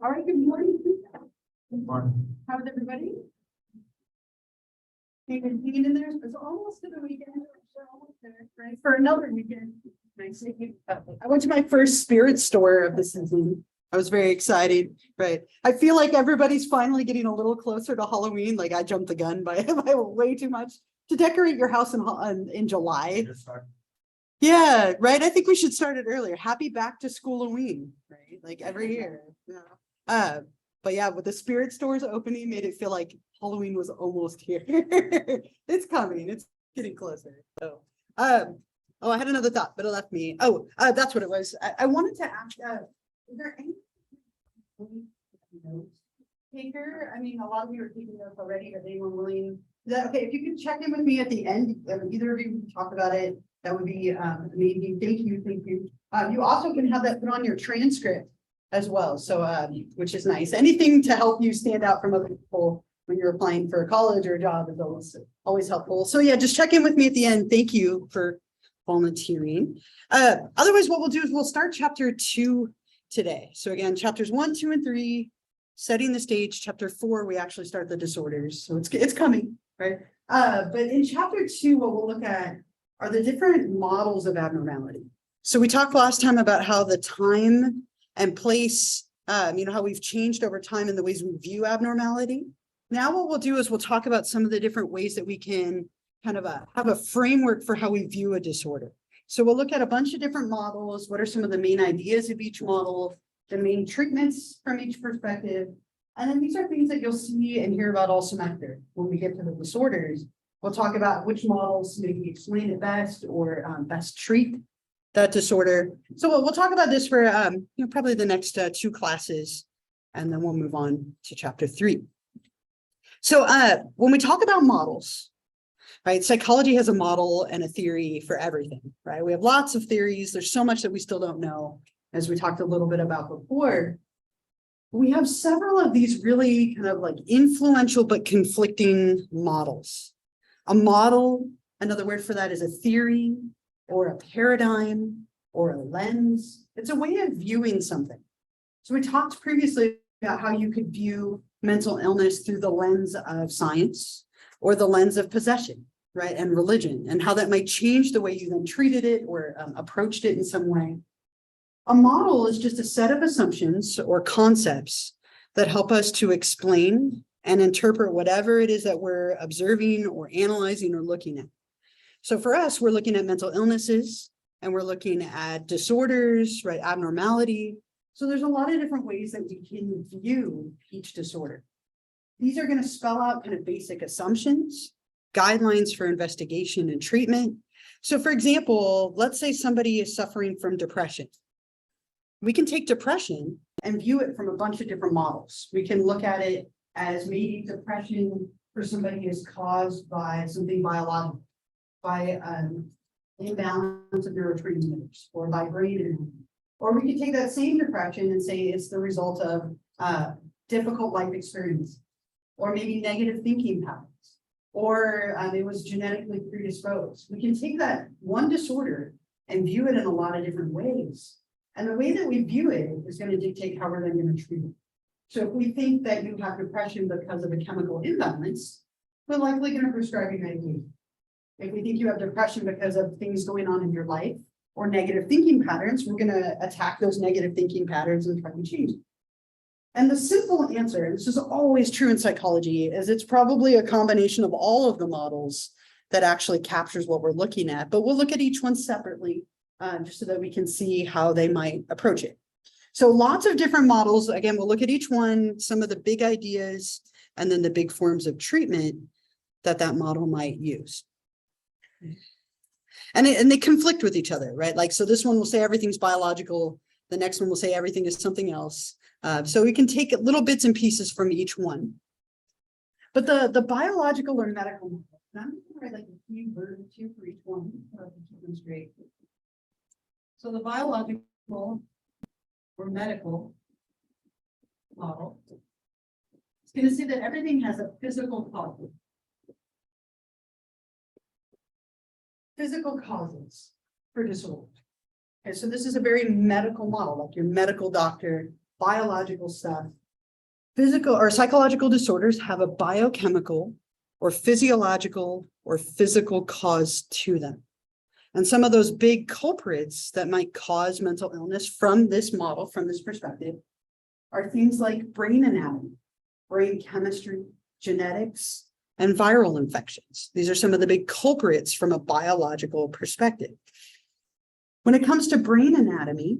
All right, good morning. Good morning. How is everybody? Hanging in there. It's almost to the weekend. We're almost there, right? For another weekend. Nice. I went to my first spirit store of the season. I was very excited, right? I feel like everybody's finally getting a little closer to Halloween. Like I jumped the gun by way too much to decorate your house in July. Yeah, right. I think we should start it earlier. Happy back to school Halloween, right? Like every year. Yeah. But yeah, with the spirit stores opening, made it feel like Halloween was almost here. It's coming. It's getting closer. So, oh, I had another thought, but it left me. Oh, that's what it was. I wanted to ask. Is there any notes taker? I mean, a lot of you are taking notes already. Are anyone willing? Is that okay? If you could check in with me at the end, either of you can talk about it. That would be amazing. Thank you. Thank you. You also can have that put on your transcript as well. So, which is nice. Anything to help you stand out from other people when you're applying for a college or a job is always helpful. So yeah, just check in with me at the end. Thank you for volunteering. Otherwise, what we'll do is we'll start chapter 2 today. So again, chapters 1, 2, and 3, setting the stage. Chapter 4, we actually start the disorders. So it's coming, right? But in chapter 2, what we'll look at are the different models of abnormality. So we talked last time about how the time and place, how we've changed over time in the ways we view abnormality. Now what we'll do is we'll talk about some of the different ways that we can kind of have a framework for how we view a disorder. So we'll look at a bunch of different models. What are some of the main ideas of each model, the main treatments from each perspective. And then these are things that you'll see and hear about all semester when we get to the disorders. We'll talk about which models maybe explain it best or best treat that disorder. So we'll talk about this for probably the next 2 classes, and then we'll move on to chapter 3. So when we talk about models, right, psychology has a model and a theory for everything, right? We have lots of theories. There's so much that we still don't know, as we talked a little bit about before. We have several of these really kind of like influential but conflicting models. A model, another word for that is a theory or a paradigm or a lens. It's a way of viewing something. So we talked previously about how you could view mental illness through the lens of science or the lens of possession, right, and religion, and how that might change the way you then treated it or approached it in some way. A model is just a set of assumptions or concepts that help us to explain and interpret whatever it is that we're observing or analyzing or looking at. So for us, we're looking at mental illnesses and we're looking at disorders, right? Abnormality. So there's a lot of different ways that we can view each disorder. These are going to spell out kind of basic assumptions, guidelines for investigation and treatment. So for example, let's say somebody is suffering from depression. We can take depression and view it from a bunch of different models. We can look at it as maybe depression for somebody is caused by something biological, by imbalance of neurotransmitters or by brain injury. Or we could take that same depression and say it's the result of difficult life experience, or maybe negative thinking patterns, or it was genetically predisposed. We can take that one disorder and view it in a lot of different ways. And the way that we view it is going to dictate how we're then going to treat it. So if we think that you have depression because of a chemical imbalance, we're likely going to prescribe you medication. If we think you have depression because of things going on in your life or negative thinking patterns, we're going to attack those negative thinking patterns and try to change them. And the simple answer, and this is always true in psychology, is it's probably a combination of all of the models that actually captures what we're looking at. But we'll look at each one separately just so that we can see how they might approach it. So lots of different models. Again, we'll look at each one, some of the big ideas, and then the big forms of treatment that model might use. And they conflict with each other, right? Like, so this one will say everything's biological. The next one will say everything is something else. So we can take little bits and pieces from each one. But the biological or medical model, I'm going to write like a few words here for each one, to keep them straight. So the biological or medical model is going to say that everything has a physical cause. Physical causes for disorder. Okay, so this is a very medical model, like your medical doctor, biological stuff. Physical or psychological disorders have a biochemical or physiological or physical cause to them. And some of those big culprits that might cause mental illness from this model, from this perspective, are things like brain anatomy, brain chemistry, genetics, and viral infections. These are some of the big culprits from a biological perspective. When it comes to brain anatomy,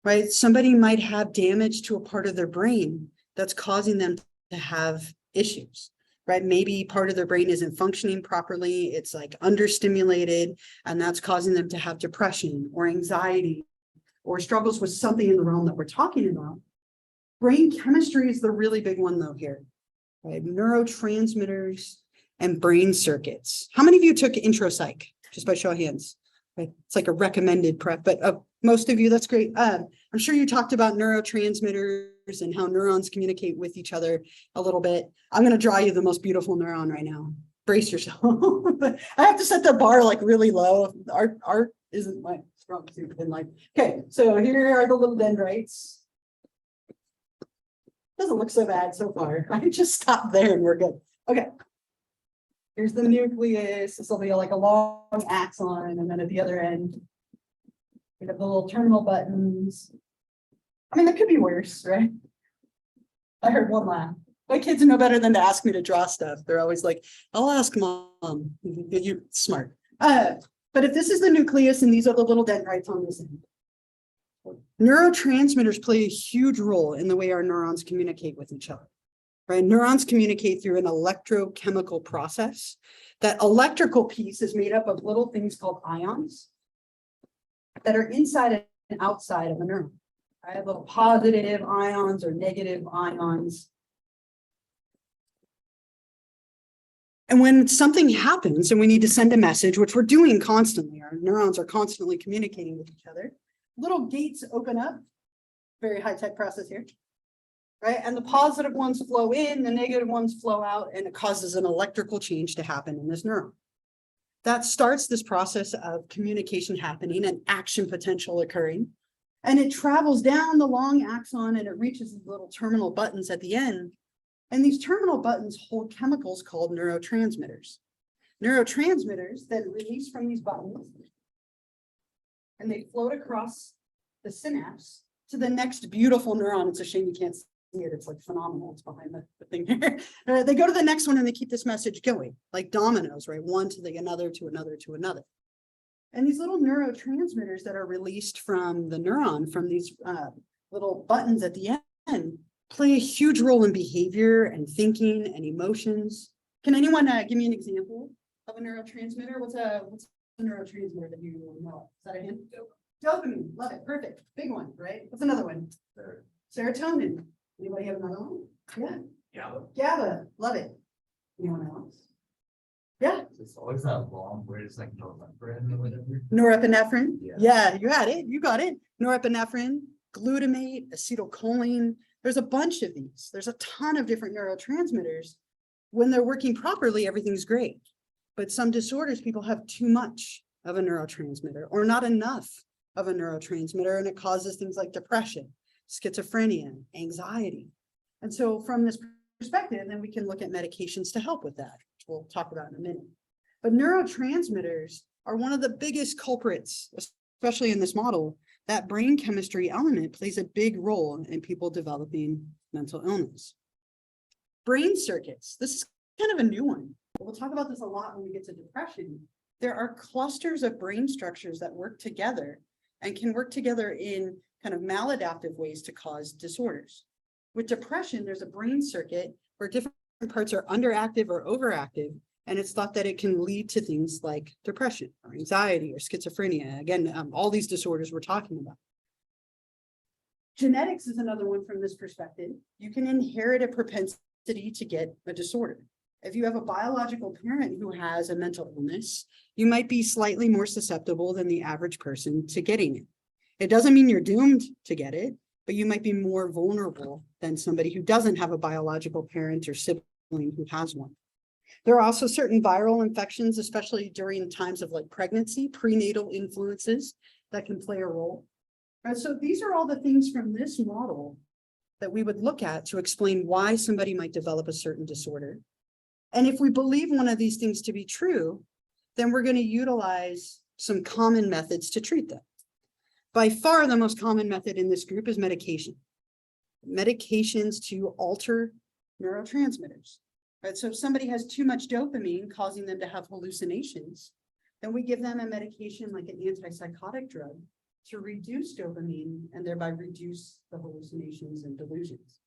right, somebody might have damage to a part of their brain that's causing them to have issues, right? Maybe part of their brain isn't functioning properly. It's like understimulated, and that's causing them to have depression or anxiety or struggles with something in the realm that we're talking about. Brain chemistry is the really big one though here, right? Neurotransmitters and brain circuits. How many of you took intro psych? Just by show of hands. Right? It's like a recommended prep, but most of you, that's great. I'm sure you talked about neurotransmitters and how neurons communicate with each other a little bit. I'm going to draw you the most beautiful neuron right now. Brace yourself. I have to set the bar like really low. Art isn't my strong suit. And like, okay, so here are the little dendrites. Doesn't look so bad so far. I just stopped there and we're good. Okay. Here's the nucleus. This will be like a long axon, and then at the other end, we have the little terminal buttons. I mean, that could be worse, right? I heard one laugh. My kids know better than to ask me to draw stuff. They're always like, I'll ask mom. You're smart. But if this is the nucleus and these are the little dendrites on this end, neurotransmitters play a huge role in the way our neurons communicate with each other. Right? Neurons communicate through an electrochemical process. That electrical piece is made up of little things called ions that are inside and outside of a neuron. Right? Little positive ions or negative ions. And when something happens and we need to send a message, which we're doing constantly, our neurons are constantly communicating with each other, little gates open up, very high-tech process here. Right? And the positive ones flow in, the negative ones flow out, and it causes an electrical change to happen in this neuron. That starts this process of communication happening and action potential occurring. And it travels down the long axon and it reaches these little terminal buttons at the end. And these terminal buttons hold chemicals called neurotransmitters. Neurotransmitters that release from these buttons, and they float across the synapse to the next beautiful neuron. It's a shame you can't see it. It's like phenomenal. It's behind the thing here. They go to the next one and they keep this message going, like dominoes, right? One to the another to another to another. And these little neurotransmitters that are released from the neuron, from these little buttons at the end, play a huge role in behavior and thinking and emotions. Can anyone give me an example of a neurotransmitter? What's a neurotransmitter that you know? Is that a hint? Dopamine. Love it. Perfect. Big one, right? What's another one? Serotonin. Anybody have another one? Yeah. GABA. Love it. Anyone else? Yeah. It's always that long where it's like norepinephrine or whatever. Norepinephrine. Yeah, you had it. You got it. Norepinephrine, glutamate, acetylcholine. There's a bunch of these. There's a ton of different neurotransmitters. When they're working properly, everything's great. But some disorders, people have too much of a neurotransmitter or not enough of a neurotransmitter, and it causes things like depression, schizophrenia, anxiety. And so from this perspective, then we can look at medications to help with that, which we'll talk about in a minute. But neurotransmitters are one of the biggest culprits, especially in this model. That brain chemistry element plays a big role in people developing mental illness. Brain circuits, this is kind of a new one. We'll talk about this a lot when we get to depression. There are clusters of brain structures that work together and can work together in kind of maladaptive ways to cause disorders. With depression, there's a brain circuit where different parts are underactive or overactive, And it's thought that it can lead to things like depression or anxiety or schizophrenia. Again, all these disorders we're talking about. Genetics is another one from this perspective. You can inherit a propensity to get a disorder. If you have a biological parent who has a mental illness, you might be slightly more susceptible than the average person to getting it. It doesn't mean you're doomed to get it, but you might be more vulnerable than somebody who doesn't have a biological parent or sibling who has one. There are also certain viral infections, especially during times of like pregnancy, prenatal influences that can play a role. And so these are all the things from this model that we would look at to explain why somebody might develop a certain disorder. And if we believe one of these things to be true, then we're going to utilize some common methods to treat them. By far, the most common method in this group is medication. Medications to alter neurotransmitters. Right? So if somebody has too much dopamine causing them to have hallucinations, then we give them a medication like an antipsychotic drug to reduce dopamine and thereby reduce the hallucinations and delusions.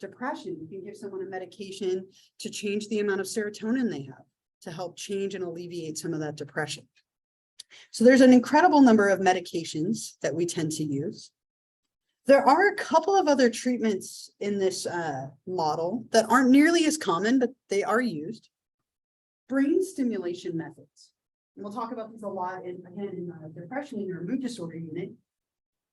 Depression, you can give someone a medication to change the amount of serotonin they have to help change and alleviate some of that depression. So there's an incredible number of medications that we tend to use. There are a couple of other treatments in this model that aren't nearly as common, but they are used. Brain stimulation methods. And we'll talk about this a lot in depression or mood disorder unit.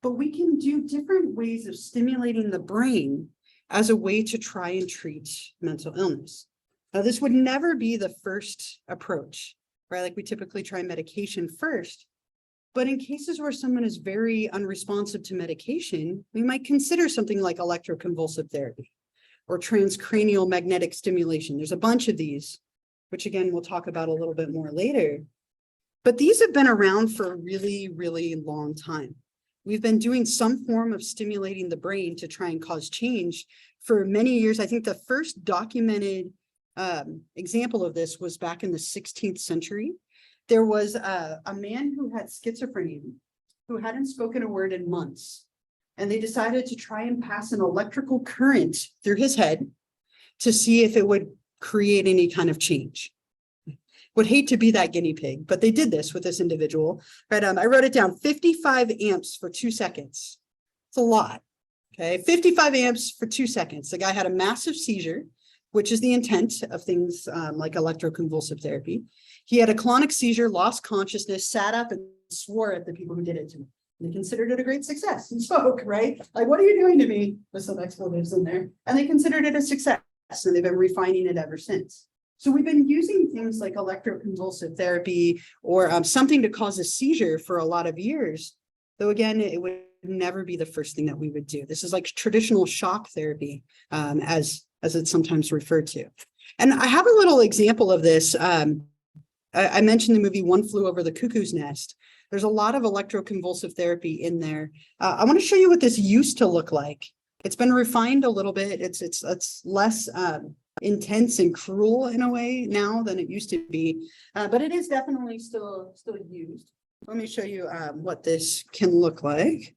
But we can do different ways of stimulating the brain as a way to try and treat mental illness. Now, this would never be the first approach, right? Like we typically try medication first, but in cases where someone is very unresponsive to medication, we might consider something like electroconvulsive therapy or transcranial magnetic stimulation. There's a bunch of these, which again, we'll talk about a little bit more later. But these have been around for a really, really long time. We've been doing some form of stimulating the brain to try and cause change for many years. I think the first documented example of this was back in the 16th century. There was a man who had schizophrenia, who hadn't spoken a word in months. And they decided to try and pass an electrical current through his head to see if it would create any kind of change. Would hate to be that guinea pig, but they did this with this individual. Right? I wrote it down, 55 amps for 2 seconds. It's a lot. Okay, 55 amps for 2 seconds. The guy had a massive seizure, which is the intent of things like electroconvulsive therapy. He had a clonic seizure, lost consciousness, sat up and swore at the people who did it to him. They considered it a great success and spoke, right? Like, what are you doing to me? With some expletives in there. And they considered it a success, and they've been refining it ever since. So we've been using things like electroconvulsive therapy or something to cause a seizure for a lot of years, though again, it would never be the first thing that we would do. This is like traditional shock therapy, as it's sometimes referred to. And I have a little example of this. I mentioned the movie One Flew Over the Cuckoo's Nest. There's a lot of electroconvulsive therapy in there. I want to show you what this used to look like. It's been refined a little bit. It's less intense and cruel in a way now than it used to be, but it is definitely still used. Let me show you what this can look like.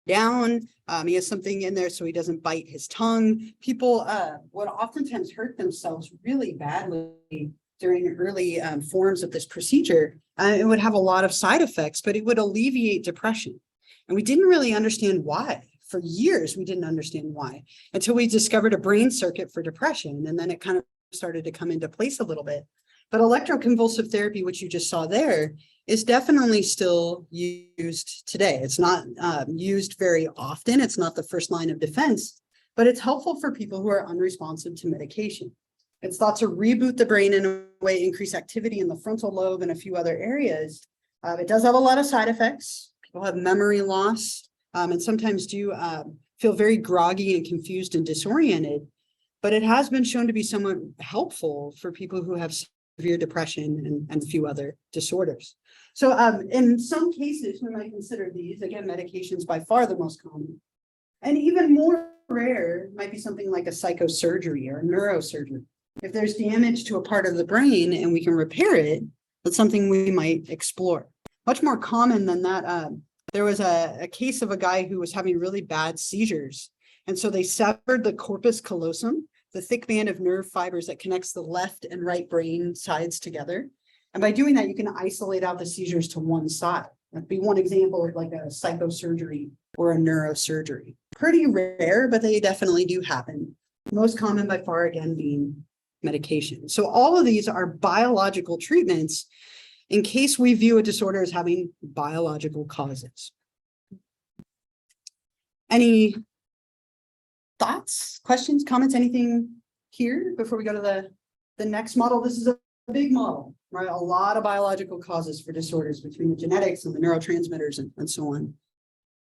Down, he has something in there so he doesn't bite his tongue. People would oftentimes hurt themselves really badly during early forms of this procedure. It would have a lot of side effects, but it would alleviate depression. And we didn't really understand why. For years, we didn't understand why until we discovered a brain circuit for depression. And then it kind of started to come into place a little bit. But electroconvulsive therapy, which you just saw there, is definitely still used today. It's not used very often. It's not the first line of defense, but it's helpful for people who are unresponsive to medication. It's thought to reboot the brain in a way, increase activity in the frontal lobe and a few other areas. It does have a lot of side effects. People have memory loss. And sometimes do feel very groggy and confused and disoriented, but it has been shown to be somewhat helpful for people who have severe depression and a few other disorders. So in some cases, we might consider these, again, medications by far the most common. And even more rare might be something like a psychosurgery or a neurosurgery. If there's damage to a part of the brain and we can repair it, that's something we might explore. Much more common than that, there was a case of a guy who was having really bad seizures. And so they severed the corpus callosum, the thick band of nerve fibers that connects the left and right brain sides together. And by doing that, you can isolate out the seizures to one side. That'd be one example of like a psychosurgery or a neurosurgery. Pretty rare, but they definitely do happen. Most common by far, again, being medication. So all of these are biological treatments in case we view a disorder as having biological causes. Any thoughts, questions, comments, anything here before we go to the next model? This is a big model, right? A lot of biological causes for disorders between the genetics and the neurotransmitters and so on.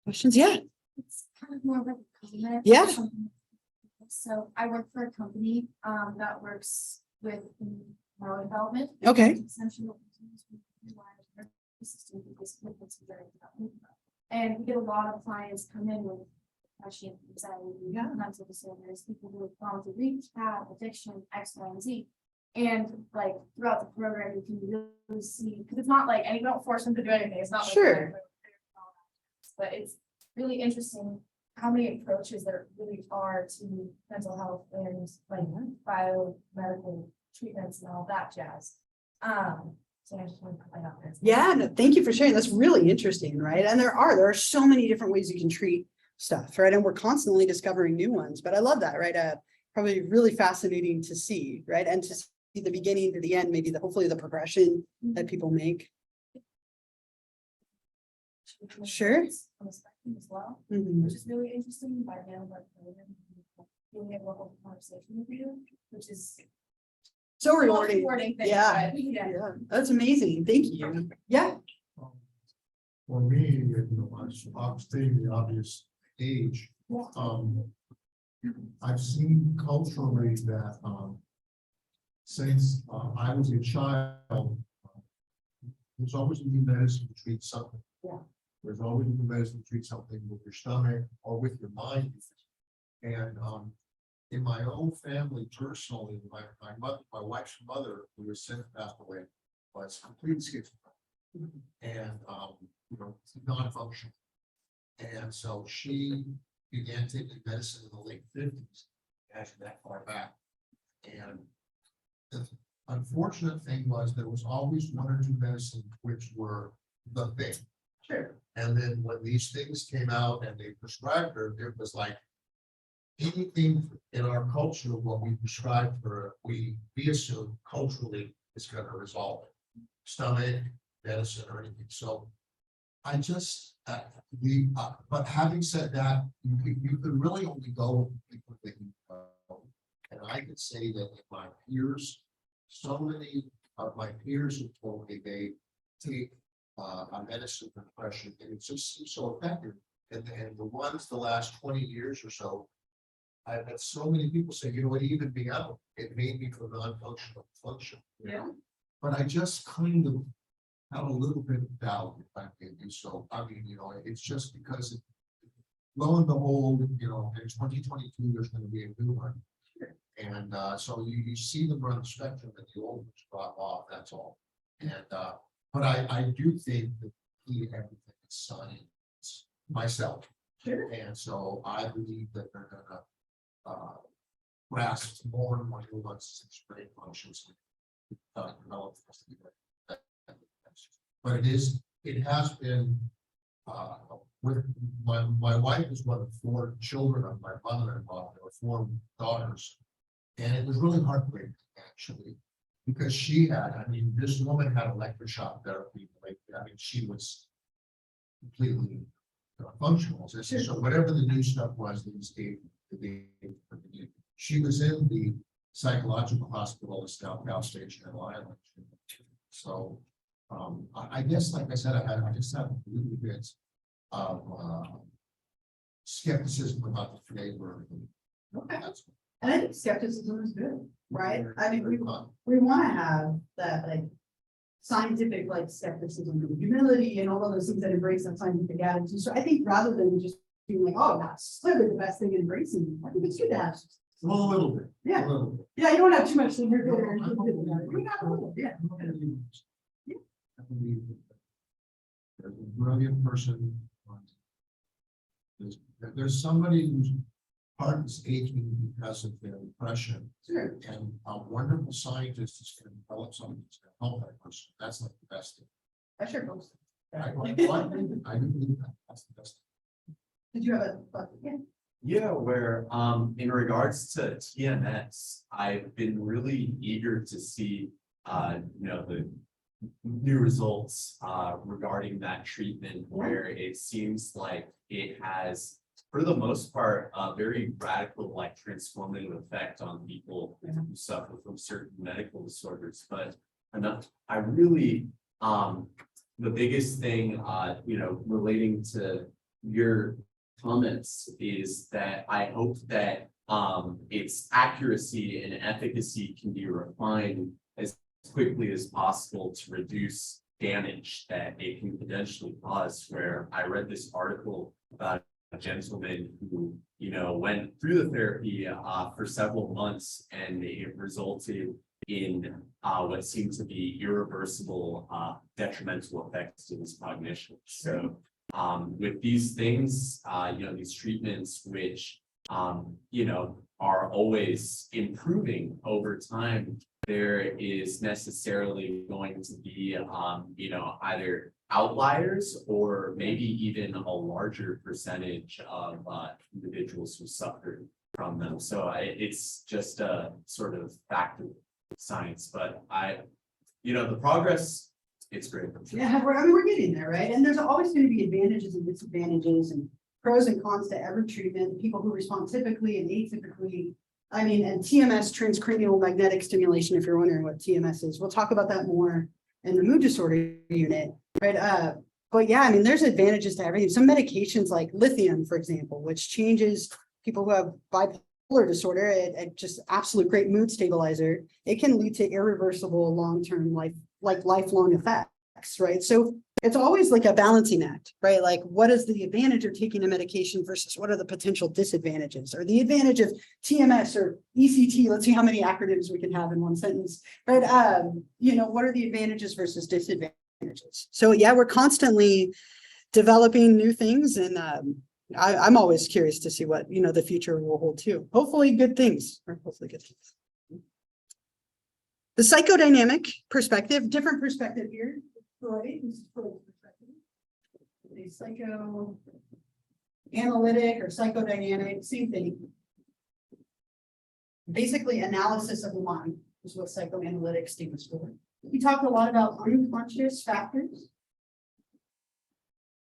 Questions? Yeah. It's kind of more of a comment. Yeah. So I work for a company that works with neural development. Okay. And we get a lot of clients come in with depression, anxiety, mental disorders, people who have gone through rehab, addiction, X, Y, and Z. And like throughout the program, you can really see, because it's not like, and you don't force them to do anything. It's not like, sure, but it's really interesting how many approaches there really are to mental health and like biomedical treatments and all that jazz. So I just want to put that out there. yeah, no, thank you for sharing. That's really interesting, right? And there are so many different ways you can treat stuff, right? And we're constantly discovering new ones, but I love that, right? Probably really fascinating to see, right? And to see the beginning to the end, maybe hopefully the progression that people make. Sure. On the spectrum as well, Mhm. which is really interesting by now, but being able to have a conversation with you, which is So rewarding. thing, Yeah. but, yeah. Yeah, that's amazing. Thank you. Yeah. For me, I'm stating the obvious age. I've seen culturally that, since I was a child, there's always new medicine to treat something. Yeah. There's always new medicine to treat something with your stomach or with your mind. And, in my own family, personally, my wife's mother, who was since passed away, was complete schizophrenic and, non-functional. And so she began taking medicine in the late 50s, actually that far back. And the unfortunate thing was there was always one or two medicines which were the thing. Sure. And then when these things came out and they prescribed her, it was like anything in our culture, what we prescribe for, we assume culturally is going to resolve it. Stomach, medicine, or anything. So I just, but having said that, you could really only go with people that you know. And I could say that in my peers, so many of my peers have told me they take a medicine for depression, and it just seems so effective. And the ones the last 20 years or so, I've had so many people say, you know, it evened me out. It made me from non-functional to function. Yeah. But I just kind of have a little bit of doubt if I can do so. I mean, it's just because lo and behold, in 2022, there's going to be a new one. And so you see them run the spectrum and the old ones drop off, that's all. And but I do think that everything is science myself. Sure. And so I believe that they're gonna grasp more and more nuances in brain functions and develop. But it has been with my wife is one of 4 children of my mother-in-law. There were 4 daughters, and it was really heartbreaking actually, because this woman had electroshock therapy. She was completely functional. So whatever the new stuff was, they just gave she was in the psychological hospital at South Station in Long Island. So I guess, like I said, I just have a little bit of skepticism about the flavor. Okay. And I think skepticism is good, right? I mean, we want to have that like scientific like skepticism and humility and all of those things that embrace that scientific attitude. So I think rather than just being like, oh, that's clearly the best thing in embracing, I think it's good to have. Well, a little bit. Yeah. A little bit. Yeah, you don't have too much in your good. We got a little, yeah. I believe that there's a brilliant person. There's somebody who's part is aging because of their depression. Sure. And a wonderful scientist is going to develop something that's going to help that person. That's like the best thing. I sure hope so. I do believe that. That's the best thing. Did you have a thought? Yeah. Yeah, where in regards to TMS, I've been really eager to see the new results regarding that treatment, where it seems like it has, for the most part, a very radical, like transformative effect on people who suffer from certain medical disorders. But I really the biggest thing relating to your comments is that I hope that its accuracy and efficacy can be refined as quickly as possible to reduce damage that it can potentially cause. Where I read this article about a gentleman who went through the therapy for several months, and it resulted in what seemed to be irreversible detrimental effects to his cognition. So with these things, these treatments, which, are always improving over time, there is necessarily going to be, either outliers or maybe even a larger percentage of individuals who suffer from them. So it's just a sort of fact of science, but the progress, it's great. Yeah, we're getting there, right? And there's always going to be advantages and disadvantages and pros and cons to every treatment. People who respond typically and atypically. And TMS, transcranial magnetic stimulation, if you're wondering what TMS is, we'll talk about that more in the mood disorder unit, right? But yeah, there's advantages to everything. Some medications like lithium, for example, which changes people who have bipolar disorder, it just absolute great mood stabilizer. It can lead to irreversible long-term lifelong effects, right? So it's always like a balancing act, right? Like, what is the advantage of taking a medication versus what are the potential disadvantages, or the advantage of TMS or ECT? Let's see how many acronyms we can have in one sentence, right? What are the advantages versus disadvantages? So yeah, we're constantly developing new things, and I'm always curious to see what the future will hold too. Hopefully good things, or hopefully good things. The psychodynamic perspective, different perspective here. Freud, this is Freud's perspective. The psychoanalytic or psychodynamic, same thing. Basically, analysis of the mind is what psychoanalytic stands for. We talked a lot about unconscious factors.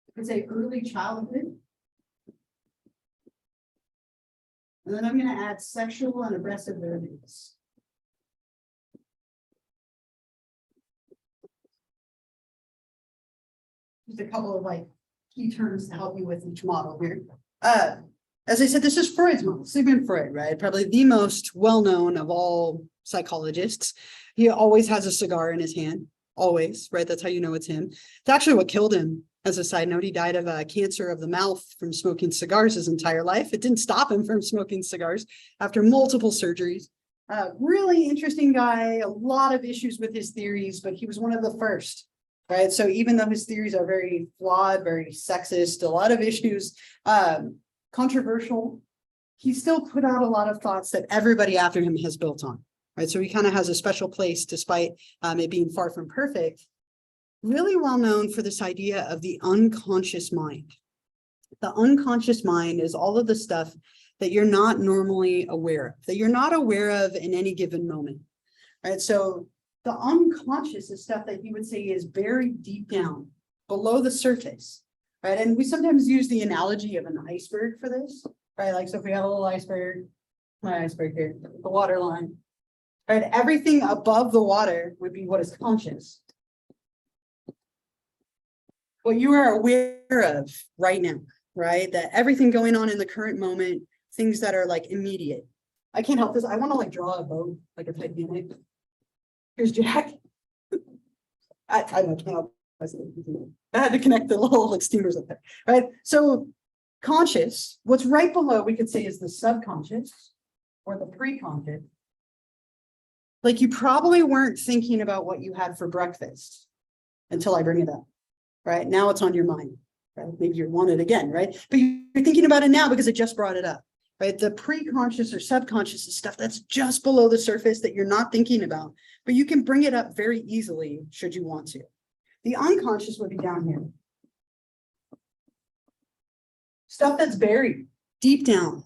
I could say early childhood. And then I'm going to add sexual and aggressive urges. Just a couple of key terms to help you with each model here. As I said, this is Freud's model, Sigmund Freud, right? Probably the most well-known of all psychologists. He always has a cigar in his hand, always, right? That's how you know it's him. It's actually what killed him. As a side note, he died of cancer of the mouth from smoking cigars his entire life. It didn't stop him from smoking cigars after multiple surgeries. Really interesting guy, a lot of issues with his theories, but he was one of the first. Right. So even though his theories are very flawed, very sexist, a lot of issues, controversial, he still put out a lot of thoughts that everybody after him has built on. Right. So he kind of has a special place despite it being far from perfect. Really well known for this idea of the unconscious mind. The unconscious mind is all of the stuff that you're not normally aware of, that you're not aware of in any given moment. Right. So the unconscious is stuff that he would say is buried deep down below the surface, right? And we sometimes use the analogy of an iceberg for this, right? Like, so if we have a little iceberg, my iceberg here, the water line, right? Everything above the water would be what is conscious. What you are aware of right now, right? That everything going on in the current moment, things that are immediate. I can't help this. I want to draw a boat, like a Titanic. Here's Jack. I can't help. I had to connect the little steamers up there, right? So conscious, what's right below, we could say, is the subconscious or the pre-conscious. You probably weren't thinking about what you had for breakfast until I bring it up, right? Now it's on your mind, right? Maybe you want it again, right? But you're thinking about it now because I just brought it up. right? The pre-conscious or subconscious is stuff that's just below the surface that you're not thinking about, but you can bring it up very easily should you want to. The unconscious would be down here. Stuff that's buried deep down.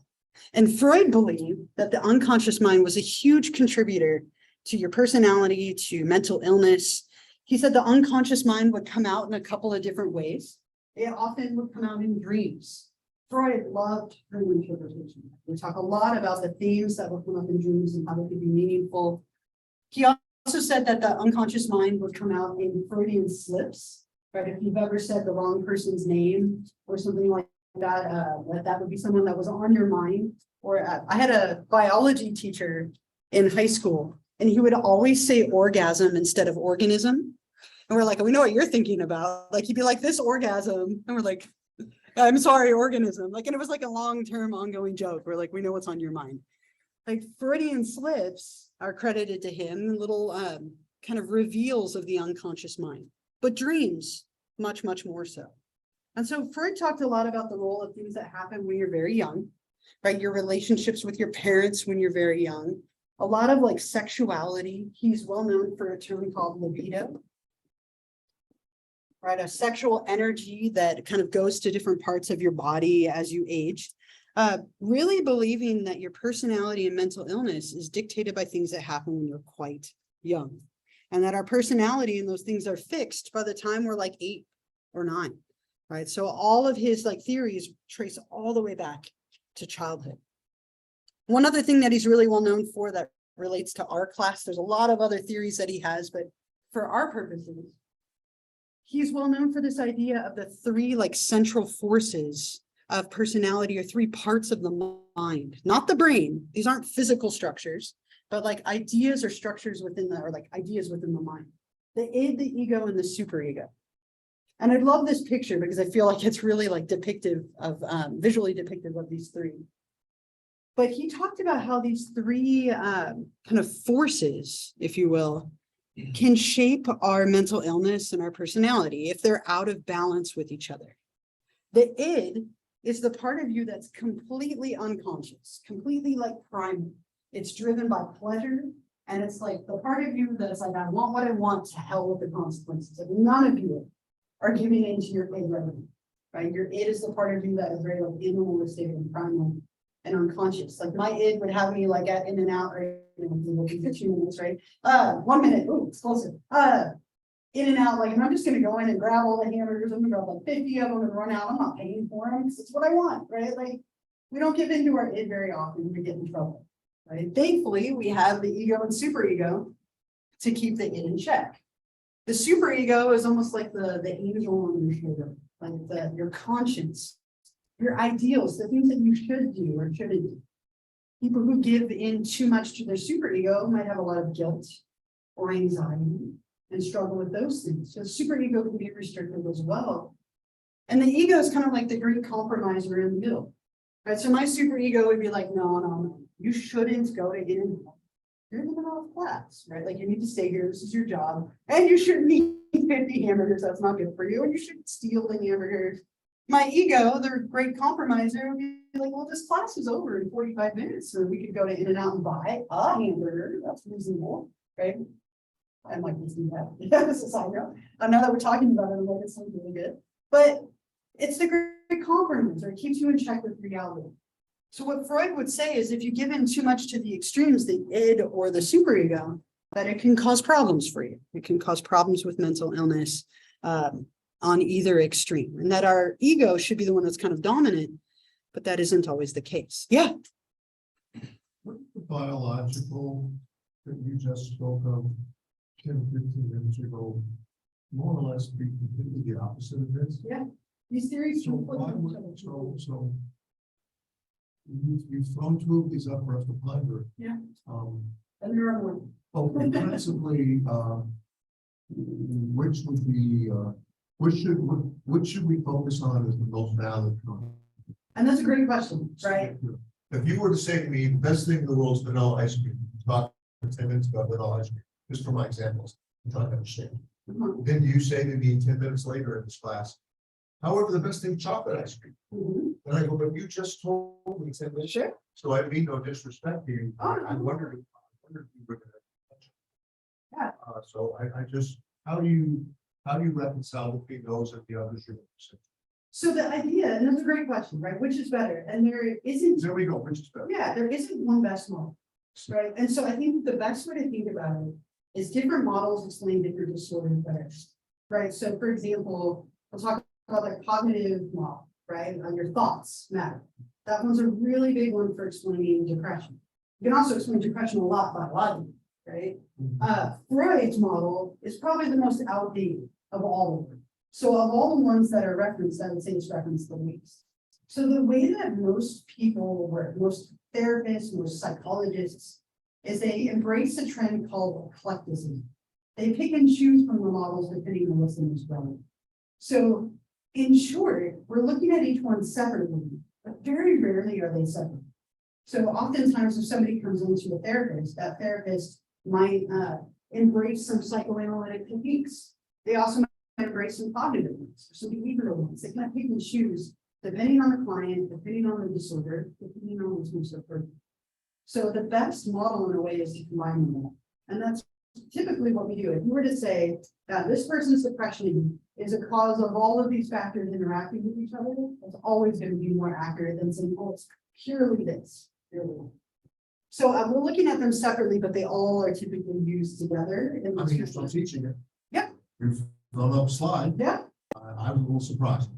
And Freud believed that the unconscious mind was a huge contributor to your personality, to mental illness. He said the unconscious mind would come out in a couple of different ways. It often would come out in dreams. Freud loved dream interpretation. We talk a lot about the themes that would come up in dreams and how they could be meaningful. He also said that the unconscious mind would come out in Freudian slips, right? If you've ever said the wrong person's name or something like that, that would be someone that was on your mind. Or I had a biology teacher in high school, and he would always say orgasm instead of organism. And we're like, we know what you're thinking about. Like, he'd be like, this orgasm. And we're like, I'm sorry, organism. Like, and it was like a long-term ongoing joke. We're like, we know what's on your mind. Like, Freudian slips are credited to him, little kind of reveals of the unconscious mind, but dreams, much, much more so. And so Freud talked a lot about the role of things that happen when you're very young, right? Your relationships with your parents when you're very young. A lot of like sexuality. He's well known for a term called libido, right? A sexual energy that kind of goes to different parts of your body as you age. Really believing that your personality and mental illness is dictated by things that happen when you're quite young. And that our personality and those things are fixed by the time we're like 8 or 9. Right. So all of his like theories trace all the way back to childhood. One other thing that he's really well known for that relates to our class, there's a lot of other theories that he has, but for our purposes, he's well known for this idea of the 3 like central forces of personality, or 3 parts of the mind, not the brain. These aren't physical structures, but like ideas or structures within the, or like ideas within the mind. The id, the ego, and the superego. And I love this picture because I feel like it's really like depictive of, visually depictive of these 3. But he talked about how these 3 kind of forces, if you will, can shape our mental illness and our personality if they're out of balance with each other. The id is the part of you that's completely unconscious, completely like primal. It's driven by pleasure. And it's like the part of you that's like, I want what I want, to hell with the consequences. Like, none of you are giving into your id right? Your id is the part of you that is very like animalistic and primal and unconscious. Like my id would have me like at in and out, right? 2 minutes, right? 1 minute, oh, explosive. In and out, like, and I'm just gonna go in and grab all the hamburgers. I'm gonna grab like 50 of them and run out. I'm not paying for them because it's what I want, right? Like, we don't give into our id very often. We get in trouble, right? Thankfully, we have the ego and superego to keep the id in check. The superego is almost like the angel on your shoulder, like your conscience, your ideals, the things that you should do or shouldn't do. People who give in too much to their superego might have a lot of guilt or anxiety and struggle with those things. So superego can be restricted as well. And the ego is kind of like the great compromiser in the middle, right? So my superego would be like, no, you shouldn't go to in-and-out. You're living off class, right? Like, you need to stay here. This is your job. And you shouldn't eat 50 hamburgers. That's not good for you. And you shouldn't steal the hamburgers. My ego, the great compromiser, would be like, well, this class is over in 45 minutes. So we could go to In-N-Out and buy a hamburger. That's reasonable, right? I might just do that. Yeah, this is all real. Now that we're talking about it, I'm like, it sounds really good. But it's the great compromiser. It keeps you in check with reality. So what Freud would say is if you give in too much to the extremes, the id or the superego, that it can cause problems for you. It can cause problems with mental illness on either extreme, and that our ego should be the one that's kind of dominant, but that isn't always the case. Yeah. What's the biological that you just spoke of 10, 15 minutes ago, more or less be completely the opposite of this? Yeah. These theories. So why would, so you've thrown 2 of these up for us to ponder. Yeah. And there are more. principally, which would be, which should we focus on as the most valid? And that's a great question, right? If you were to say to me, the best thing in the world is vanilla ice cream, talk for 10 minutes about vanilla ice cream, just for my examples, I'm trying to understand. Then you say to me 10 minutes later in this class, however, the best thing is chocolate ice cream. And I go, but you just told me, said, well, Sure. so I mean, no disrespect to you. Oh, no. I wondered if you were gonna. Yeah. So I just, how do you reconcile between those and the others? So the idea, and that's a great question, right? Which is better? And there isn't, There we go, which is better. yeah, there isn't one best model, right? And so I think the best way to think about it is different models explain different disorders better, right? So for example, we'll talk about the cognitive model, right? Your thoughts matter. That one's a really big one for explaining depression. You can also explain depression a lot biologically, right? Freud's model is probably the most outdated of all of them. So of all the ones that are referenced, I would say it's referenced the least. So the way that most people work, most therapists, most psychologists, is they embrace a trend called eclecticism. They pick and choose from the models depending on what's the most relevant. So in short, we're looking at each one separately, but very rarely are they separate. So oftentimes if somebody comes into a therapist, that therapist might embrace some psychoanalytic techniques. They also might embrace some cognitive ones, some behavioral ones. They kind of pick and choose depending on the client, depending on the disorder, depending on what's most appropriate. So the best model in a way is to combine them all. And that's typically what we do. If you were to say that this person's depression is a cause of all of these factors interacting with each other, it's always going to be more accurate than saying, oh, it's purely this. So we're looking at them separately, but they all are typically used together. In I mean, you're still teaching it. Yeah. You've filled up a slide. Yeah. I was a little surprised.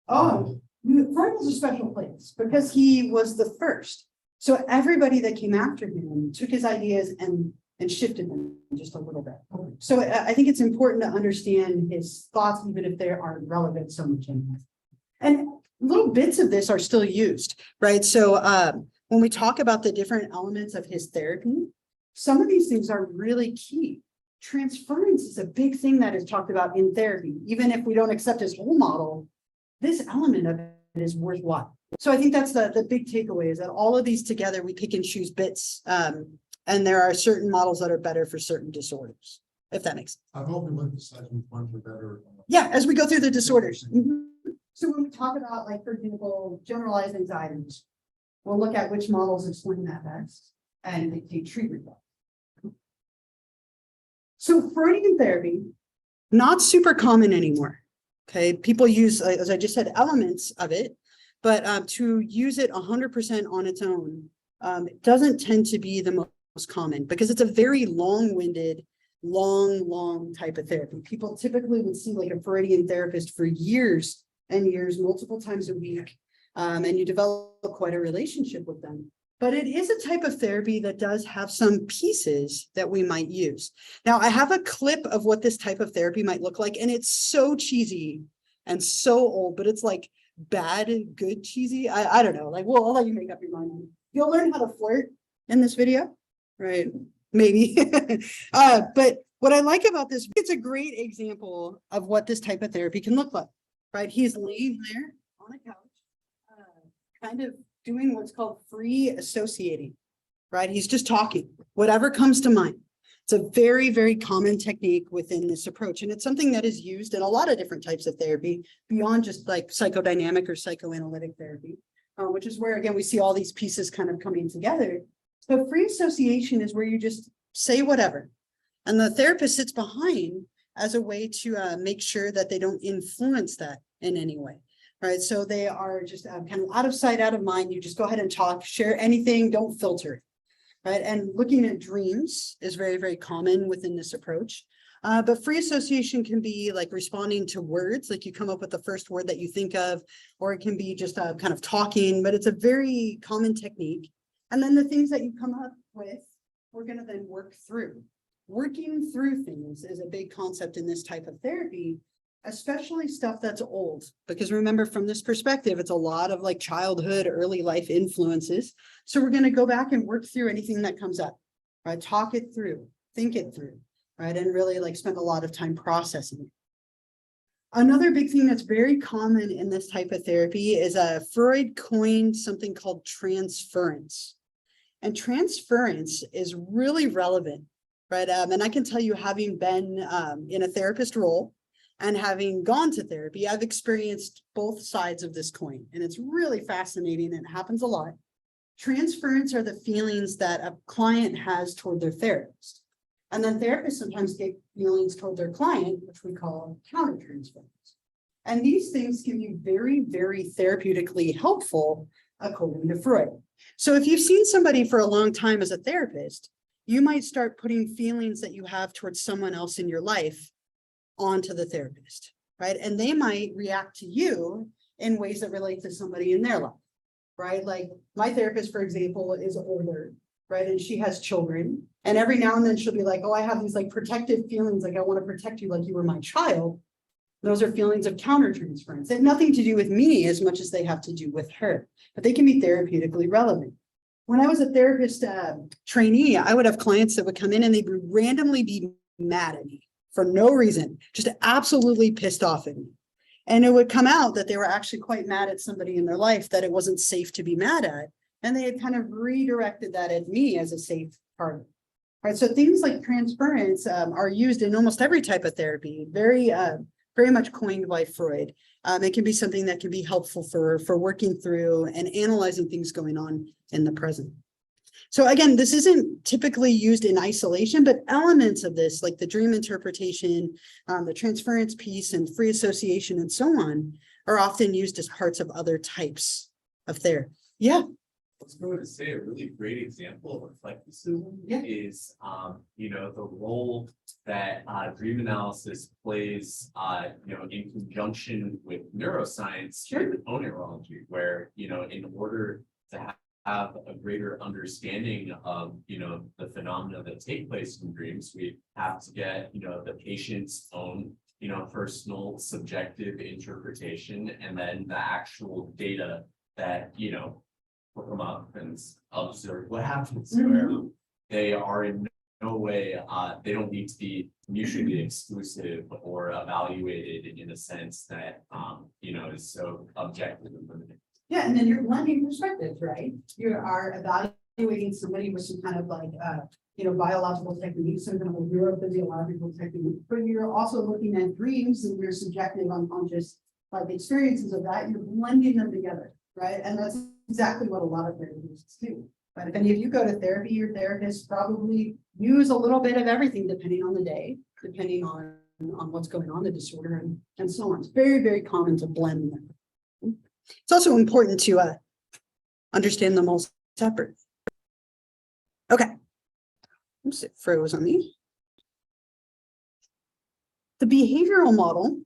Oh, Freud was a special place because he was the first. So everybody that came after him took his ideas and shifted them just a little bit. So I think it's important to understand his thoughts, even if they aren't relevant so much anymore. And little bits of this are still used, right? So when we talk about the different elements of his therapy, some of these things are really key. Transference is a big thing that is talked about in therapy. Even if we don't accept his whole model, this element of it is worthwhile. So I think that's the big takeaway is that all of these together, we pick and choose bits. And there are certain models that are better for certain disorders, if that makes sense. I hope we went decide which ones are better. Yeah, as we go through the disorders. Mhm. So when we talk about, like, for example, generalized anxiety, we'll look at which models explain that best and dictate treatment. So Freudian therapy, not super common anymore. Okay, people use, as I just said, elements of it, but to use it 100% on its own, it doesn't tend to be the most common because it's a very long-winded, long type of therapy. People typically would see like a Freudian therapist for years and years, multiple times a week, and you develop quite a relationship with them. But it is a type of therapy that does have some pieces that we might use. Now, I have a clip of what this type of therapy might look like, and it's so cheesy and so old, but it's like bad, good cheesy. I don't know. Like, well, I'll let you make up your mind. You'll learn how to flirt in this video, right? Maybe. But what I like about this, it's a great example of what this type of therapy can look like, right? He's laying there on a couch, kind of doing what's called free associating, right? He's just talking, whatever comes to mind. It's a very, very common technique within this approach. And it's something that is used in a lot of different types of therapy beyond just like psychodynamic or psychoanalytic therapy, which is where, again, we see all these pieces kind of coming together. So free association is where you just say whatever. And the therapist sits behind as a way to make sure that they don't influence that in any way. Right, so they are just kind of out of sight, out of mind. You just go ahead and talk, share anything, don't filter it. Right, and looking at dreams is very, very common within this approach. But free association can be like responding to words, like you come up with the first word that you think of, or it can be just kind of talking, but it's a very common technique. And then the things that you come up with, we're going to then work through. Working through things is a big concept in this type of therapy, especially stuff that's old, because remember, from this perspective, it's a lot of like childhood, early life influences. So we're going to go back and work through anything that comes up, right? Talk it through, think it through, right? And really like spend a lot of time processing it. Another big thing that's very common in this type of therapy is Freud coined something called transference. And transference is really relevant, right? And I can tell you, having been in a therapist role, and having gone to therapy, I've experienced both sides of this coin, and it's really fascinating. It happens a lot. Transference are the feelings that a client has toward their therapist. And then therapists sometimes get feelings toward their client, which we call countertransference. And these things can be very, very therapeutically helpful, according to Freud. So if you've seen somebody for a long time as a therapist, you might start putting feelings that you have towards someone else in your life onto the therapist, right? And they might react to you in ways that relate to somebody in their life, right? Like my therapist, for example, is older, right? And she has children. And every now and then she'll be like, oh, I have these like protective feelings, like I want to protect you like you were my child. Those are feelings of countertransference. They have nothing to do with me as much as they have to do with her, but they can be therapeutically relevant. When I was a therapist trainee, I would have clients that would come in and they'd randomly be mad at me for no reason, just absolutely pissed off at me. And it would come out that they were actually quite mad at somebody in their life that it wasn't safe to be mad at. And they had kind of redirected that at me as a safe partner. Right. So things like transference are used in almost every type of therapy, very much coined by Freud. It can be something that can be helpful for working through and analyzing things going on in the present. So again, this isn't typically used in isolation, but elements of this, like the dream interpretation, the transference piece and free association and so on, are often used as parts of other types of therapy. Yeah. I was going to say a really great example of reflectivism is, the role that dream analysis plays, in conjunction with neuroscience, with oneurology, where, in order to have a greater understanding of, the phenomena that take place in dreams, we have to get, the patient's own, personal subjective interpretation, and then the actual data that, put them up and observe what happens. Where they are in no way, they don't need to be mutually exclusive or evaluated in a sense that, is so objective and limited. Yeah, and then you're blending perspectives, right? You are evaluating somebody with some kind of like, biological technique, some kind of neurophysiological technique, but you're also looking at dreams and your subjective unconscious like experiences of that. You're blending them together, right? And that's exactly what a lot of therapists do. But if any of you go to therapy, your therapists probably use a little bit of everything depending on the day, depending on what's going on, the disorder and so on. It's very, very common to blend them. It's also important to understand them all separate. Okay. Oops, it froze on me. The behavioral model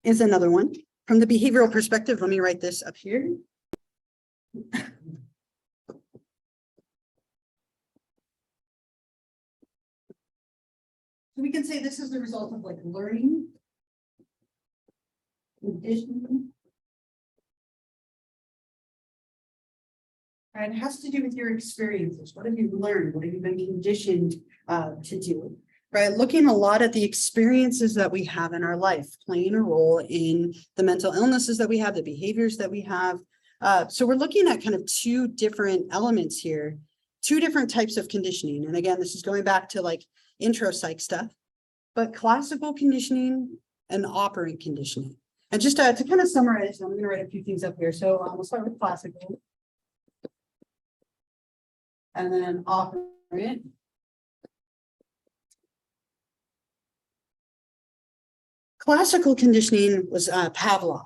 is another one. From the behavioral perspective, let me write this up here. So we can say this is the result of like learning, conditioning. And it has to do with your experiences. What have you learned? What have you been conditioned to do? Right, looking a lot at the experiences that we have in our life, playing a role in the mental illnesses that we have, the behaviors that we have. So we're looking at kind of two different elements here, two different types of conditioning. And again, this is going back to like intro psych stuff, but classical conditioning and operant conditioning. And just to kind of summarize, I'm going to write a few things up here. So we'll start with classical. And then operant. Classical conditioning was Pavlov.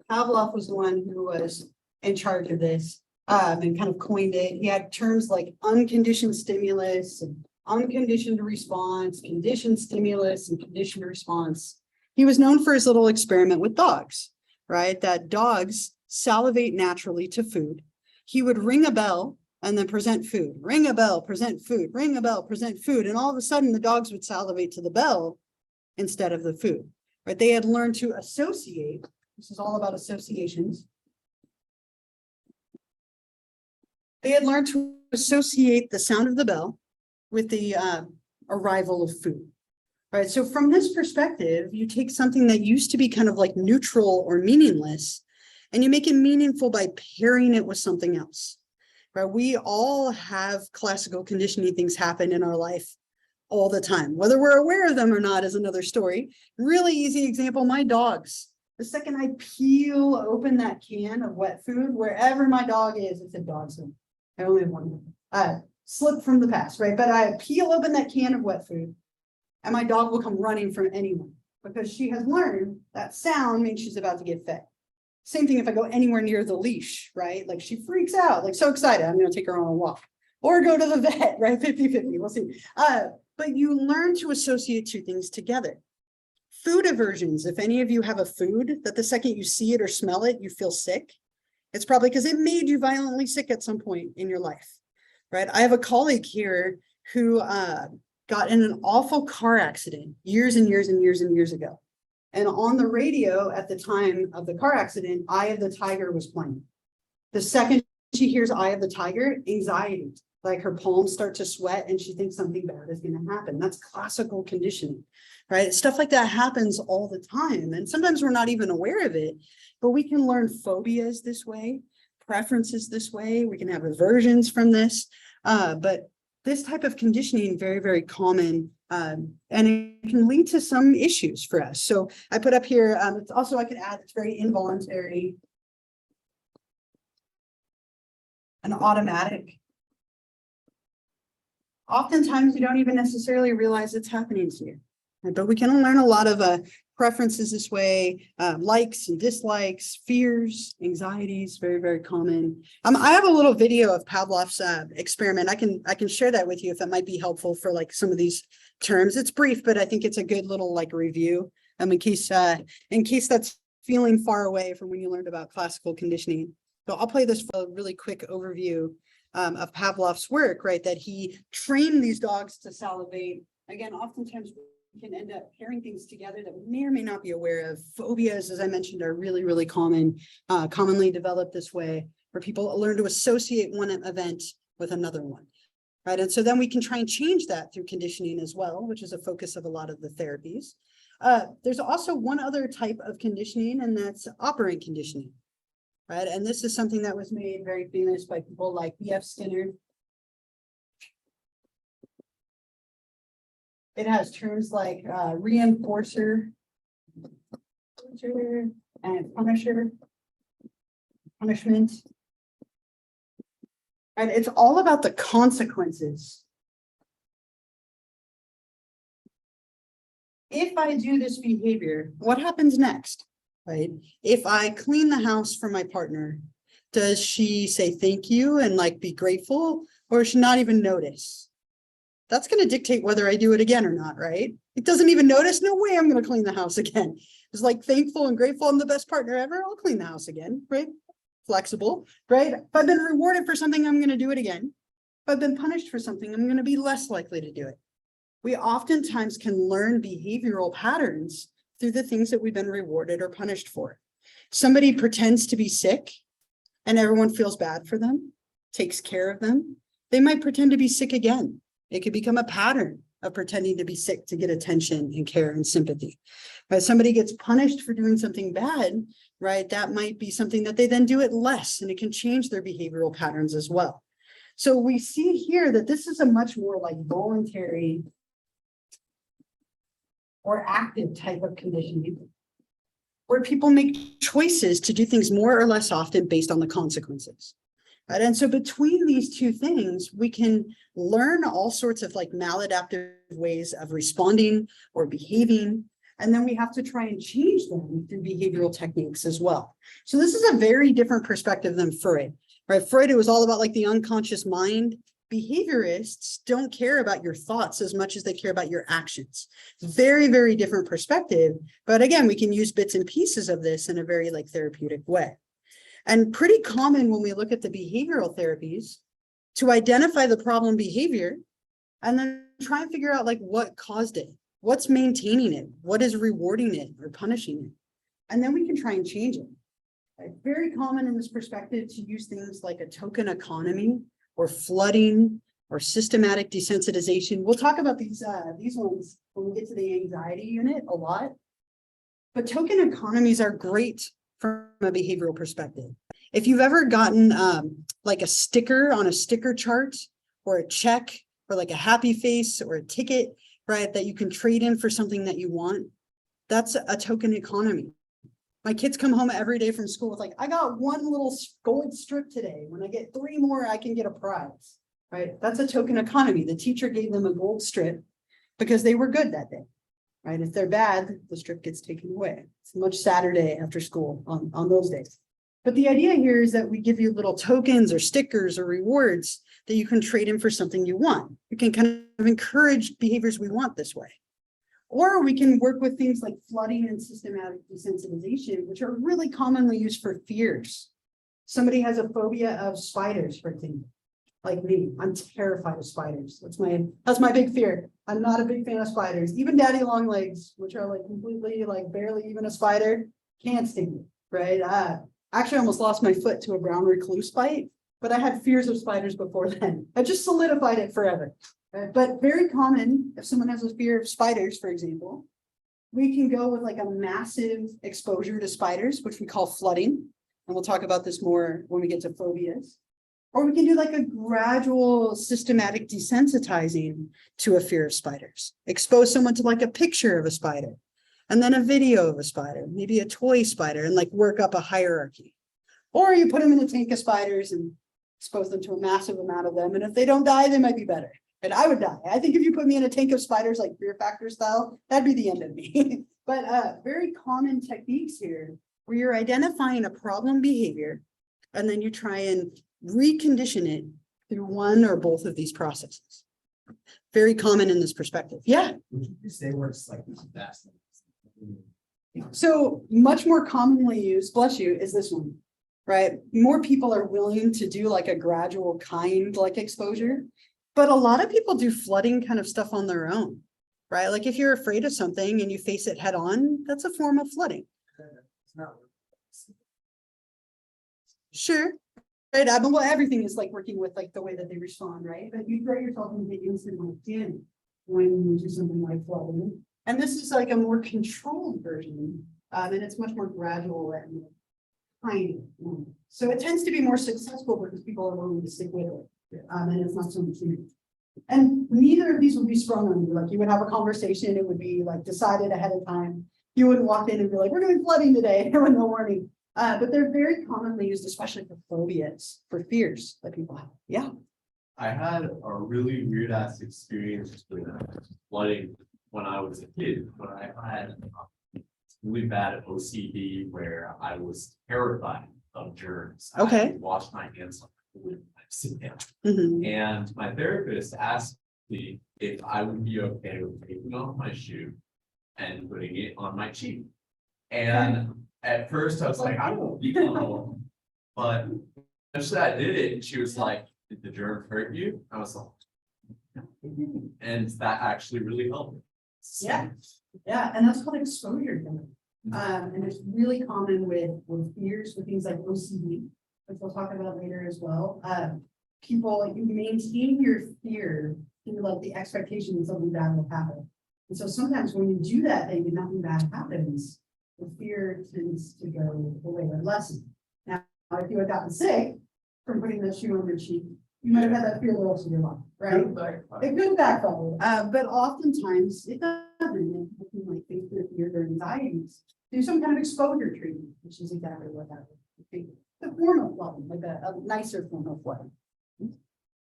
Pavlov was the one who was in charge of this and kind of coined it. He had terms like unconditioned stimulus, and unconditioned response, conditioned stimulus, and conditioned response. He was known for his little experiment with dogs, right? That dogs salivate naturally to food. He would ring a bell and then present food. Ring a bell, present food. Ring a bell, present food. And all of a sudden, the dogs would salivate to the bell instead of the food. Right? They had learned to associate. This is all about associations. They had learned to associate the sound of the bell with the arrival of food. Right? So from this perspective, you take something that used to be kind of like neutral or meaningless, and you make it meaningful by pairing it with something else. Right? We all have classical conditioning things happen in our life all the time. Whether we're aware of them or not is another story. Really easy example, my dogs. The second I peel open that can of wet food, wherever my dog is, it's a dog food. I only have one. Slip from the past, right? But I peel open that can of wet food and my dog will come running from anyone because she has learned that sound means she's about to get fed. Same thing if I go anywhere near the leash, right? Like she freaks out, like so excited, I'm going to take her on a walk or go to the vet, right? 50-50, we'll see. But you learn to associate two things together. Food aversions, if any of you have a food that the second you see it or smell it, you feel sick, it's probably because it made you violently sick at some point in your life. Right. I have a colleague here who got in an awful car accident years and years and years and years ago. And on the radio at the time of the car accident, Eye of the Tiger was playing. The second she hears Eye of the Tiger, anxiety, like her palms start to sweat and she thinks something bad is going to happen. That's classical conditioning, right? Stuff like that happens all the time. And sometimes we're not even aware of it, but we can learn phobias this way. Preferences this way, we can have aversions from this, but this type of conditioning very, very common, and it can lead to some issues for us. So I put up here, it's also, I could add, it's very involuntary and automatic. Oftentimes you don't even necessarily realize it's happening to you, right? But we can learn a lot of preferences this way, likes and dislikes, fears, anxieties, very, very common. I have a little video of Pavlov's experiment. I can share that with you if that might be helpful for like some of these terms. It's brief, but I think it's a good little like review in case that's feeling far away from when you learned about classical conditioning. So I'll play this for a really quick overview of Pavlov's work, right? That he trained these dogs to salivate. Again, oftentimes can end up pairing things together that we may or may not be aware of. Phobias, as I mentioned, are really, really common, commonly developed this way, where people learn to associate one event with another one, right? And so then we can try and change that through conditioning as well, which is a focus of a lot of the therapies. There's also one other type of conditioning, and that's operant conditioning, right? And this is something that was made very famous by people like B.F. Skinner. It has terms like reinforcer and punisher, punishment. And it's all about the consequences. If I do this behavior, what happens next, right? If I clean the house for my partner, does she say thank you and like be grateful, or does she not even notice? That's going to dictate whether I do it again or not, right? It doesn't even notice. No way I'm going to clean the house again. It's like thankful and grateful. I'm the best partner ever. I'll clean the house again, right? Flexible, right? If I've been rewarded for something, I'm going to do it again. If I've been punished for something, I'm going to be less likely to do it. We oftentimes can learn behavioral patterns through the things that we've been rewarded or punished for. Somebody pretends to be sick and everyone feels bad for them, takes care of them. They might pretend to be sick again. It could become a pattern of pretending to be sick to get attention and care and sympathy. But somebody gets punished for doing something bad, right? That might be something that they then do it less, and it can change their behavioral patterns as well. So we see here that this is a much more like voluntary or active type of conditioning, where people make choices to do things more or less often based on the consequences. Right? And so between these two things, we can learn all sorts of like maladaptive ways of responding or behaving. And then we have to try and change them through behavioral techniques as well. So this is a very different perspective than Freud, right? Freud, it was all about like the unconscious mind. Behaviorists don't care about your thoughts as much as they care about your actions. Very, very different perspective. But again, we can use bits and pieces of this in a very like therapeutic way. And pretty common when we look at the behavioral therapies to identify the problem behavior and then try and figure out like what caused it, what's maintaining it, what is rewarding it or punishing it. And then we can try and change it. Right? Very common in this perspective to use things like a token economy or flooding or systematic desensitization. We'll talk about these ones when we get to the anxiety unit a lot. But token economies are great from a behavioral perspective. If you've ever gotten like a sticker on a sticker chart or a check or like a happy face or a ticket, right? That you can trade in for something that you want. That's a token economy. My kids come home every day from school with like, I got one little gold strip today. When I get 3 more, I can get a prize, right? That's a token economy. The teacher gave them a gold strip because they were good that day, right? If they're bad, the strip gets taken away. It's a much sadder day after school on those days. But the idea here is that we give you little tokens or stickers or rewards that you can trade in for something you want. We can kind of encourage behaviors we want this way. Or we can work with things like flooding and systematic desensitization, which are really commonly used for fears. Somebody has a phobia of spiders, for example, like me. I'm terrified of spiders. That's my big fear. I'm not a big fan of spiders. Even daddy long legs, which are like completely, like barely even a spider, can't stand it, right? Actually, I almost lost my foot to a brown recluse bite, but I had fears of spiders before then. I just solidified it forever. But very common, if someone has a fear of spiders, for example, we can go with like a massive exposure to spiders, which we call flooding. And we'll talk about this more when we get to phobias. Or we can do like a gradual systematic desensitizing to a fear of spiders. Expose someone to like a picture of a spider, and then a video of a spider, maybe a toy spider, and like work up a hierarchy. Or you put them in a tank of spiders and expose them to a massive amount of them. And if they don't die, they might be better. And I would die. I think if you put me in a tank of spiders, like Fear Factor style, that'd be the end of me. But very common techniques here where you're identifying a problem behavior, and then you try and recondition it through one or both of these processes. Very common in this perspective. Yeah. Would you say where it's like that? So much more commonly used, bless you, is this one, right? More people are willing to do like a gradual kind like exposure, but a lot of people do flooding kind of stuff on their own, right? Like if you're afraid of something and you face it head on, that's a form of flooding. Sure. Right. Well, everything is like working with like the way that they respond, right? But you throw yourself into the instant like in when you do something like flooding. And this is like a more controlled version, and it's much more gradual and tiny. So it tends to be more successful because people are willing to stick with it, and it's not so much. And neither of these would be sprung on you. Like you would have a conversation, it would be like decided ahead of time. You wouldn't walk in and be like, "We're doing flooding today," with no warning. But they're very commonly used, especially for phobias, for fears that people have. Yeah. I had a really weird ass experience with flooding when I was a kid, when I had really bad OCD where I was terrified of germs. Okay. I would wash my hands when I sit down. Mhm. And my therapist asked me if I would be okay with taking off my shoe and putting it on my cheek. And at first I was like, I don't know. But eventually I did it and she was like, did the germ hurt you? I was like, and that actually really helped me. Yeah. Yeah, and that's called exposure. And it's really common with fears, with things like OCD, which we'll talk about later as well. People, you maintain your fear through like the expectation that something bad will happen. And so sometimes when you do that thing and nothing bad happens, the fear tends to go away or lessen. Now, if you had gotten sick from putting the shoe on your cheek, you might have had that fear the rest of your life, right? It could backfire, but oftentimes it doesn't. And you can like face their fears or anxieties, do some kind of exposure treatment, which is exactly what that would be. The form of flooding, like a nicer form of flooding.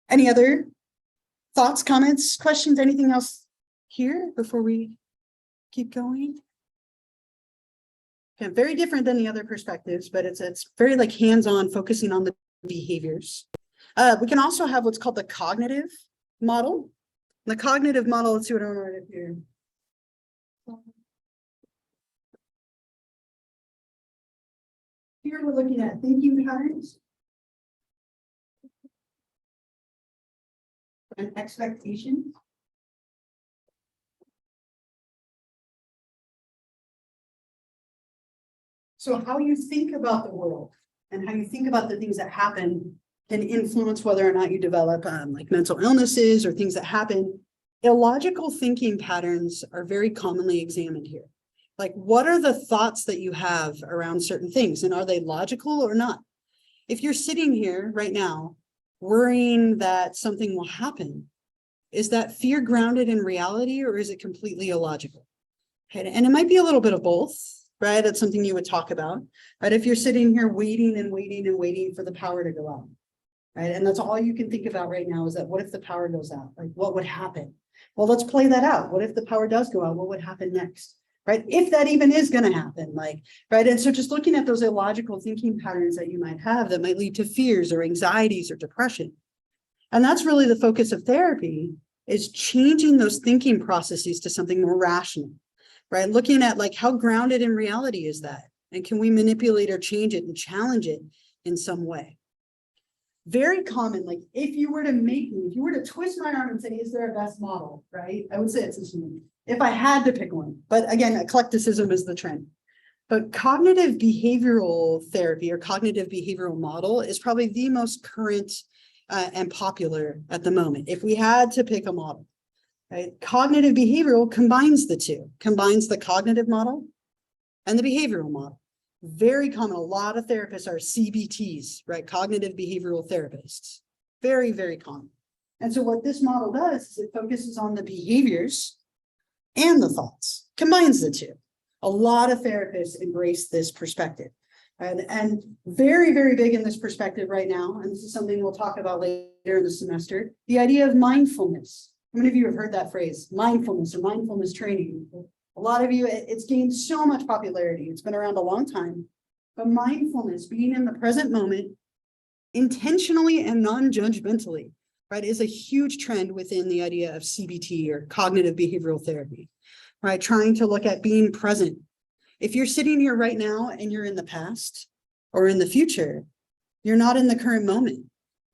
Any other thoughts, comments, questions, anything else here before we keep going? Okay, very different than the other perspectives, but it's very like hands-on, focusing on the behaviors. We can also have what's called the cognitive model. The cognitive model, let's see what I'm right here. Here we're looking at thinking patterns and expectations. So how you think about the world and how you think about the things that happen can influence whether or not you develop like mental illnesses or things that happen. Illogical thinking patterns are very commonly examined here. Like, what are the thoughts that you have around certain things, and are they logical or not? If you're sitting here right now worrying that something will happen, Is that fear grounded in reality, or is it completely illogical? Okay, and it might be a little bit of both, right? That's something you would talk about. But if you're sitting here waiting and waiting and waiting for the power to go out, right? And that's all you can think about right now is that what if the power goes out? Like, what would happen? Well, let's play that out. What if the power does go out? What would happen next? Right? If that even is going to happen, like, right? And so just looking at those illogical thinking patterns that you might have that might lead to fears or anxieties or depression. And that's really the focus of therapy, is changing those thinking processes to something more rational, right? Looking at like, how grounded in reality is that? And can we manipulate or change it and challenge it in some way? Very common, like if you were to twist my arm and say, is there a best model, right? I would say it's this one, if I had to pick one. But again, eclecticism is the trend. But cognitive behavioral therapy or cognitive behavioral model is probably the most current and popular at the moment. If we had to pick a model, right? Cognitive behavioral combines the two, combines the cognitive model and the behavioral model. Very common. A lot of therapists are CBTs, right? Cognitive behavioral therapists. Very, very common. And so what this model does is it focuses on the behaviors and the thoughts, combines the two. A lot of therapists embrace this perspective. And very, very big in this perspective right now, and this is something we'll talk about later in the semester, the idea of mindfulness. How many of you have heard that phrase, mindfulness or mindfulness training? A lot of you, it's gained so much popularity. It's been around a long time. But mindfulness, being in the present moment, intentionally and non-judgmentally, right, is a huge trend within the idea of CBT or cognitive behavioral therapy, right? Trying to look at being present. If you're sitting here right now and you're in the past or in the future, you're not in the current moment,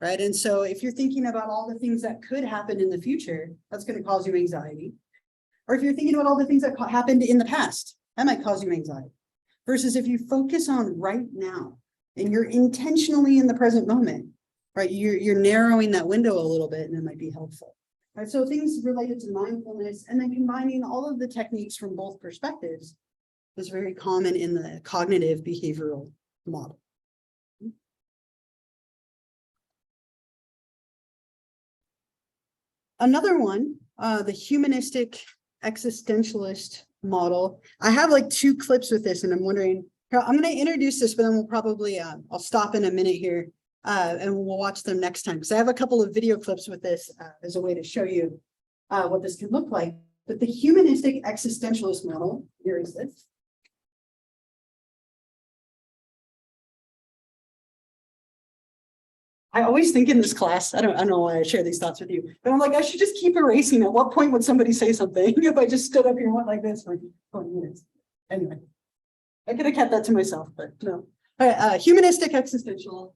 right? And so if you're thinking about all the things that could happen in the future, that's going to cause you anxiety. Or if you're thinking about all the things that happened in the past, that might cause you anxiety. Versus if you focus on right now and you're intentionally in the present moment, right? You're narrowing that window a little bit and it might be helpful. Right? So things related to mindfulness and then combining all of the techniques from both perspectives is very common in the cognitive behavioral model. Another one, the humanistic existentialist model. I have like 2 clips with this and I'm wondering, I'm going to introduce this, but then we'll probably, I'll stop in a minute here and we'll watch them next time. Because I have a couple of video clips with this as a way to show you what this can look like. But the humanistic existentialist model, here is this. I always think in this class, I don't know why I share these thoughts with you, but I'm like, I should just keep erasing. At what point would somebody say something if I just stood up here and went like this for 20 minutes? Anyway, I could have kept that to myself, but no. All right, humanistic existential.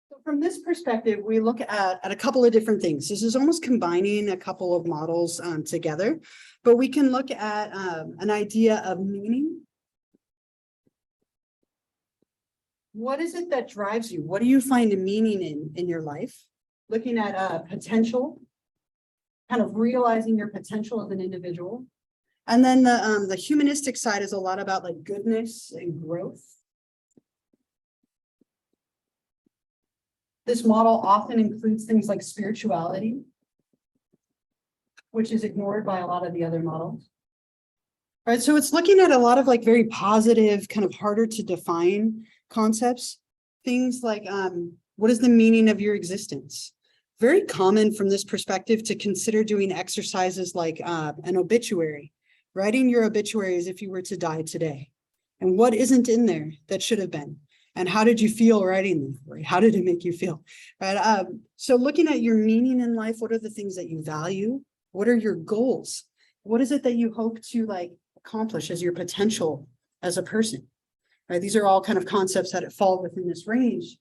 So from this perspective, we look at a couple of different things. This is almost combining a couple of models together. But we can look at an idea of meaning. What is it that drives you? What do you find a meaning in your life? Looking at potential, kind of realizing your potential as an individual. And then the humanistic side is a lot about like goodness and growth. This model often includes things like spirituality, which is ignored by a lot of the other models. Right, so it's looking at a lot of like very positive, kind of harder to define concepts. Things like, what is the meaning of your existence? Very common from this perspective to consider doing exercises like an obituary, writing your obituary as if you were to die today. And what isn't in there that should have been? And how did you feel writing them? Right? How did it make you feel? Right, so looking at your meaning in life, what are the things that you value? What are your goals? What is it that you hope to like accomplish as your potential as a person? Right? These are all kind of concepts that fall within this range.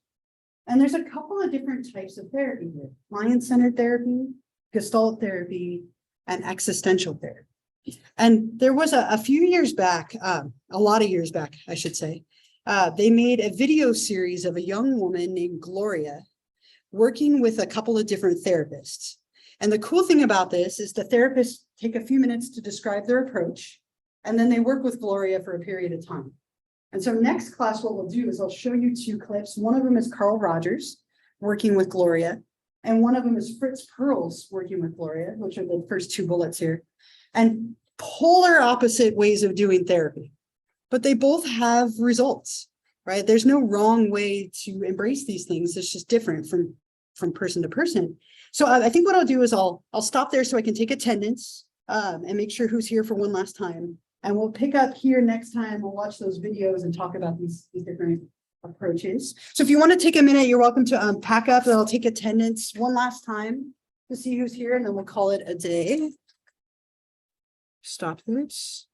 And there's a couple of different types of therapy here. Client-centered therapy, Gestalt therapy, and existential therapy. And there was a few years back, a lot of years back, I should say, they made a video series of a young woman named Gloria working with a couple of different therapists. And the cool thing about this is the therapists take a few minutes to describe their approach, and then they work with Gloria for a period of time. And so next class, what we'll do is I'll show you two clips. One of them is Carl Rogers working with Gloria, and one of them is Fritz Perls working with Gloria, which are the first two bullets here. And polar opposite ways of doing therapy, but they both have results, right? There's no wrong way to embrace these things. It's just different from person to person. So I think what I'll do is I'll stop there so I can take attendance and make sure who's here for one last time. And we'll pick up here next time. We'll watch those videos and talk about these different approaches. So if you want to take a minute, you're welcome to pack up, and I'll take attendance one last time to see who's here, and then we'll call it a day. Stop this.